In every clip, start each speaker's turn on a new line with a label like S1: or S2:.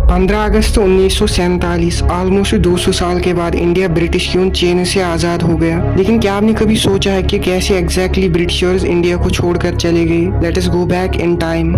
S1: 15 अगस्त 1947 almost 200 साल के बाद इंडिया ब्रिटिश की उन चेन से आज़ाद हो गया। लेकिन क्या आपने कभी सोचा है कि कैसे एग्जैक्टली ब्रिटिशर्स इंडिया को छोड़कर चले गए? Let us go back in time.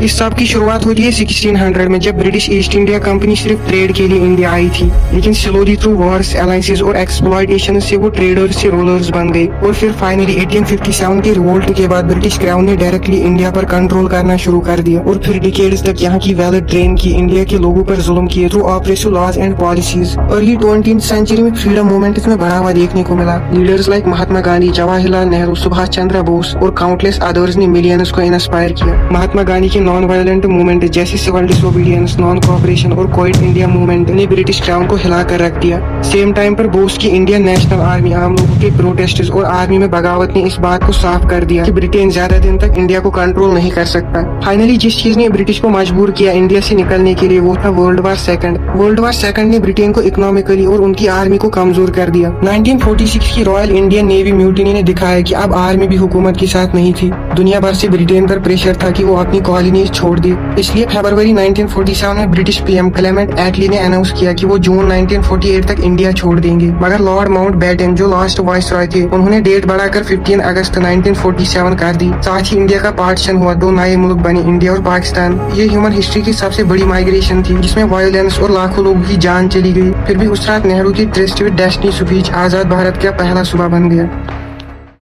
S1: इस सब की शुरुआत होती है 1600 में, जब ब्रिटिश ईस्ट इंडिया कंपनी सिर्फ ट्रेड के लिए इंडिया आई थी। लेकिन स्लोली थ्रू वॉर्स, अलायंसेस और एक्सप्लॉयटेशन से वो ट्रेडर्स से रोलर्स बन गए। और फिर फाइनली 1857 के रिवोल्ट के बाद ब्रिटिश क्राउन ने डायरेक्टली इंडिया पर कंट्रोल करना शुरू कर दिया और फिर डिकेड्स तक यहाँ की वैलिड ट्रेन की इंडिया के लोगों पर जुल्म किए through oppressive laws and policies. Early 20th century में फ्रीडम मूवमेंट में बढ़ावा देखने को मिला। लीडर्स लाइक महात्मा गांधी, जवाहरलाल नेहरू, सुभाष चंद्र बोस और काउंटलेस अदर्स ने मिलियंस को इंस्पायर किया। महात्मा गांधी के नॉन वायलेंट मूवमेंट जैसे सिविल डिसोबीडियंस, नॉन कोऑपरेशन और क्विट इंडिया मूवमेंट ने ब्रिटिश क्राउन को हिला कर रख दिया। सेम टाइम पर बोस की इंडियन नेशनल आर्मी आम लोगों के प्रोटेस्ट और आर्मी में बगावत ने इस बात को साफ कर दिया कि ब्रिटेन ज्यादा दिन तक इंडिया को कंट्रोल नहीं कर सकता। फाइनली जिस चीज ने ब्रिटिश को मजबूर किया इंडिया से निकलने के लिए वो था world war second. World war second ने ब्रिटेन को इकोनॉमिकली और उनकी आर्मी को कमजोर कर दिया। 1946 की रॉयल इंडियन नेवी म्यूटिनी ने दिखाया कि अब आर्मी भी हुकूमत के साथ नहीं थी। दुनिया भर से ब्रिटेन पर प्रेशर था कि वो अपनी कॉलोनीज छोड़ दे। इसलिए फरवरी 1947 में ब्रिटिश पीएम क्लेमेंट एटली ने अनाउंस किया कि वो जून 1948 तक इंडिया छोड़ देंगे। मगर लॉर्ड माउंटबेटन जो लास्ट वाइसरॉय थे, उन्होंने डेट बढ़ाकर 15 अगस्त 1947 कर दी। साथ ही इंडिया का पार्टीशन हुआ, दो नए मुल्क बने, इंडिया और पाकिस्तान। ये ह्यूमन हिस्ट्री की सबसे बड़ी माइग्रेशन थी जिसमें वायलेंस और लाखों लोगों की जान चली गई। फिर भी उस रात नेहरू की ट्रस्ट विद डेस्टिनी स्पीच आजाद भारत का पहला सुबह बन गया।